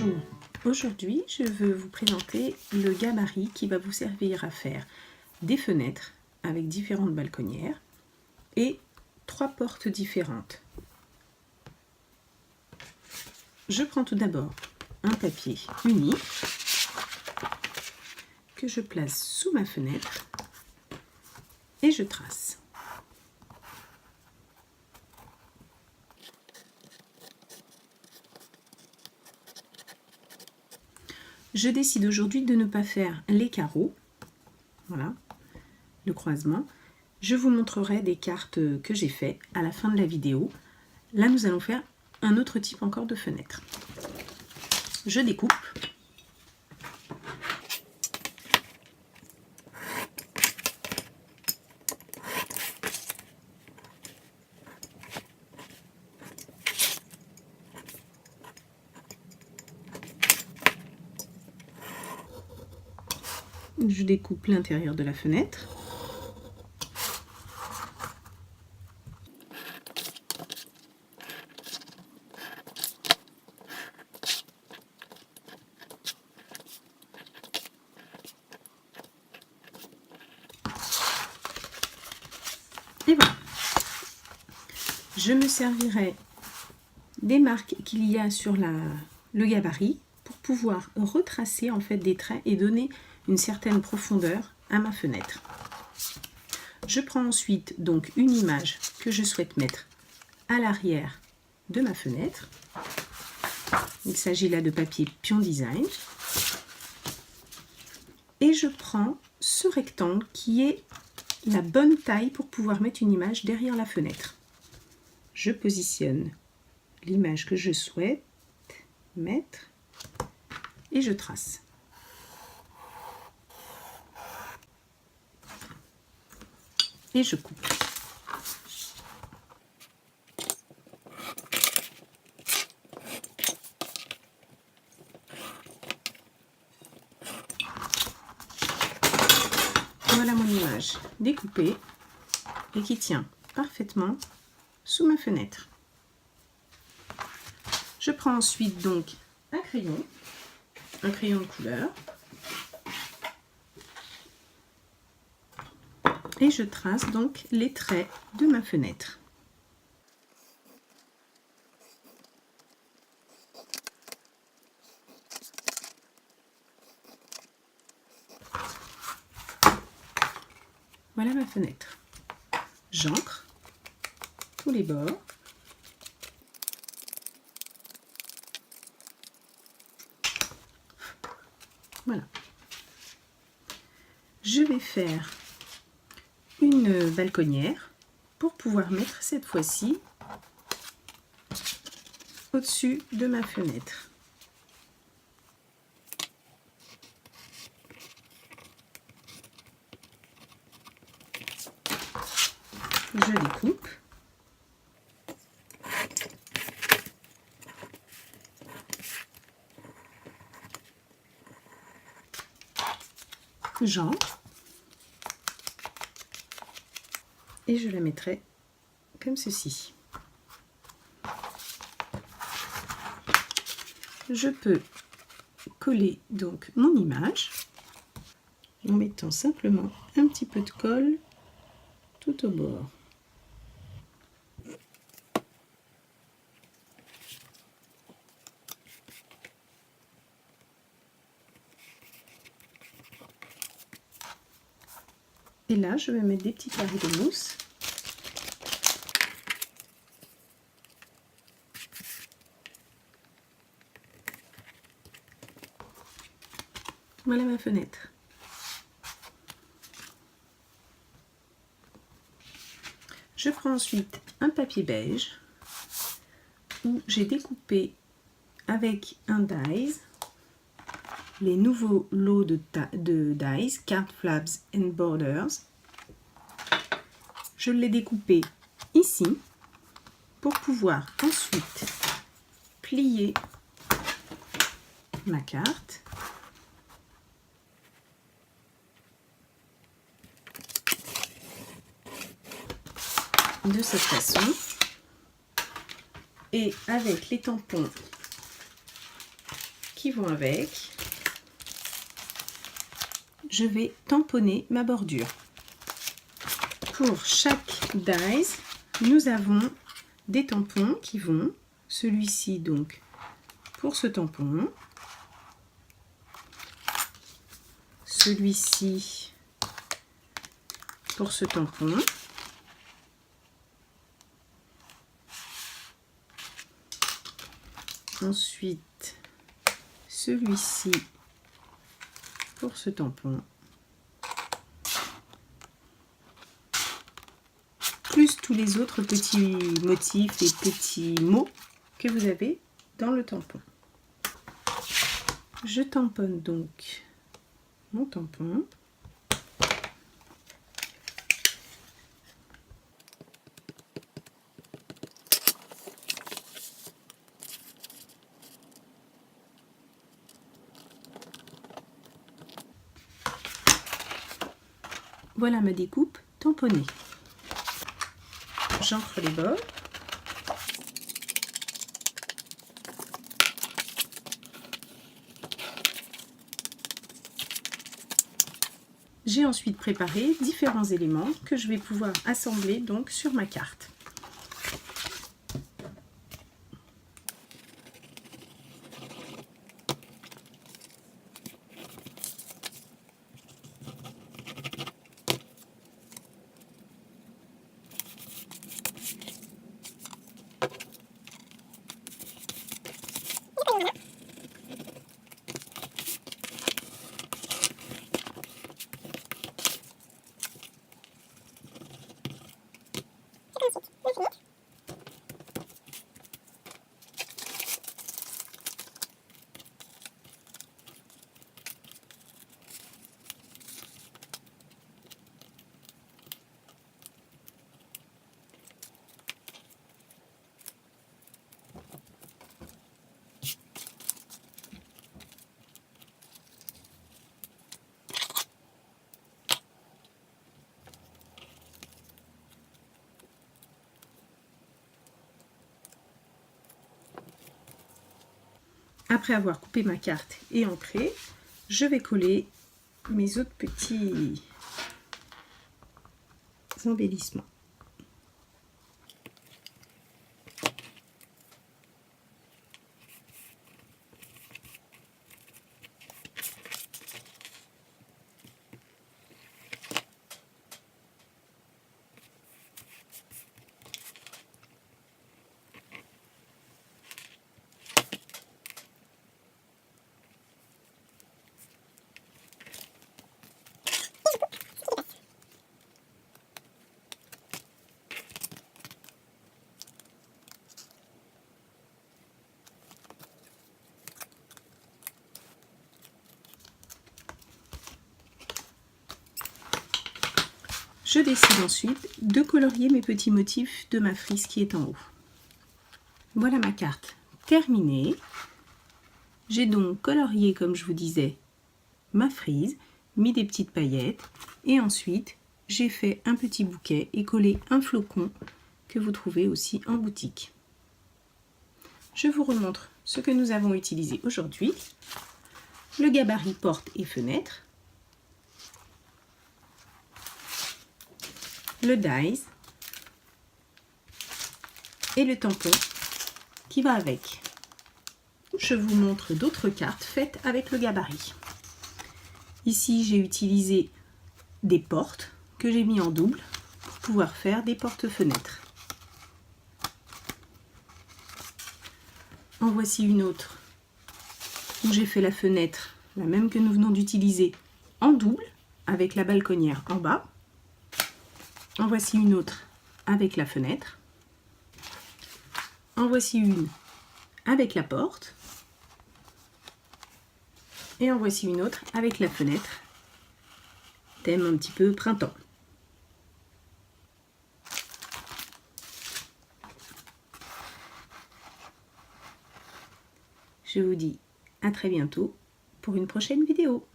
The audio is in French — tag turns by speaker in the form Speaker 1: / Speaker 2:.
Speaker 1: Bonjour, aujourd'hui je veux vous présenter le gabarit qui va vous servir à faire des fenêtres avec différentes balconnières et 3 portes différentes. Je prends tout d'abord un papier uni que je place sous ma fenêtre et je trace. Je décide aujourd'hui de ne pas faire les carreaux, voilà, le croisement. Je vous montrerai des cartes que j'ai fait à la fin de la vidéo. Là, nous allons faire un autre type encore de fenêtre. Je découpe. Je découpe l'intérieur de la fenêtre. Et voilà. Je me servirai des marques qu'il y a sur le gabarit pour pouvoir retracer en fait des traits et donner une certaine profondeur à ma fenêtre. Je prends ensuite donc une image que je souhaite mettre à l'arrière de ma fenêtre. Il s'agit là de papier Pion Design. Et je prends ce rectangle qui est la bonne taille pour pouvoir mettre une image derrière la fenêtre. Je positionne l'image que je souhaite mettre et je trace. Et je coupe. Voilà mon image découpée et qui tient parfaitement sous ma fenêtre. Je prends ensuite donc un crayon de couleur et je trace donc les traits de ma fenêtre. Voilà ma fenêtre. J'encre tous les bords. Voilà. Je vais faire une balconnière pour pouvoir mettre cette fois-ci au-dessus de ma fenêtre. Je découpe. J'encre. Et je la mettrai comme ceci. Je peux coller donc mon image en mettant simplement un petit peu de colle tout au bord. Et là, je vais mettre des petits carrés de mousse. Voilà ma fenêtre. Je prends ensuite un papier beige où j'ai découpé avec un dies les nouveaux lots de dies, Card Flaps and Borders. Je l'ai découpé ici pour pouvoir ensuite plier ma carte. De cette façon. Et avec les tampons qui vont avec. Je vais tamponner ma bordure. Pour chaque dies, nous avons des tampons qui vont, celui-ci donc pour ce tampon, celui-ci pour ce tampon, ensuite celui-ci pour ce tampon, plus tous les autres petits motifs et petits mots que vous avez dans le tampon. Je tamponne donc mon tampon. Voilà ma découpe tamponnée. J'encre les bords. J'ai ensuite préparé différents éléments que je vais pouvoir assembler donc sur ma carte. Après avoir coupé ma carte et ancré, je vais coller mes autres petits embellissements. Je décide ensuite de colorier mes petits motifs de ma frise qui est en haut. Voilà ma carte terminée. J'ai donc colorié, comme je vous disais, ma frise, mis des petites paillettes et ensuite j'ai fait un petit bouquet et collé un flocon que vous trouvez aussi en boutique. Je vous remontre ce que nous avons utilisé aujourd'hui. Le gabarit porte et fenêtre, le dies et le tampon qui va avec. Je vous montre d'autres cartes faites avec le gabarit. Ici, j'ai utilisé des portes que j'ai mis en double pour pouvoir faire des portes-fenêtres. En voici une autre où j'ai fait la fenêtre, la même que nous venons d'utiliser, en double avec la balconnière en bas. En voici une autre avec la fenêtre. En voici une avec la porte. Et en voici une autre avec la fenêtre. Thème un petit peu printemps. Je vous dis à très bientôt pour une prochaine vidéo.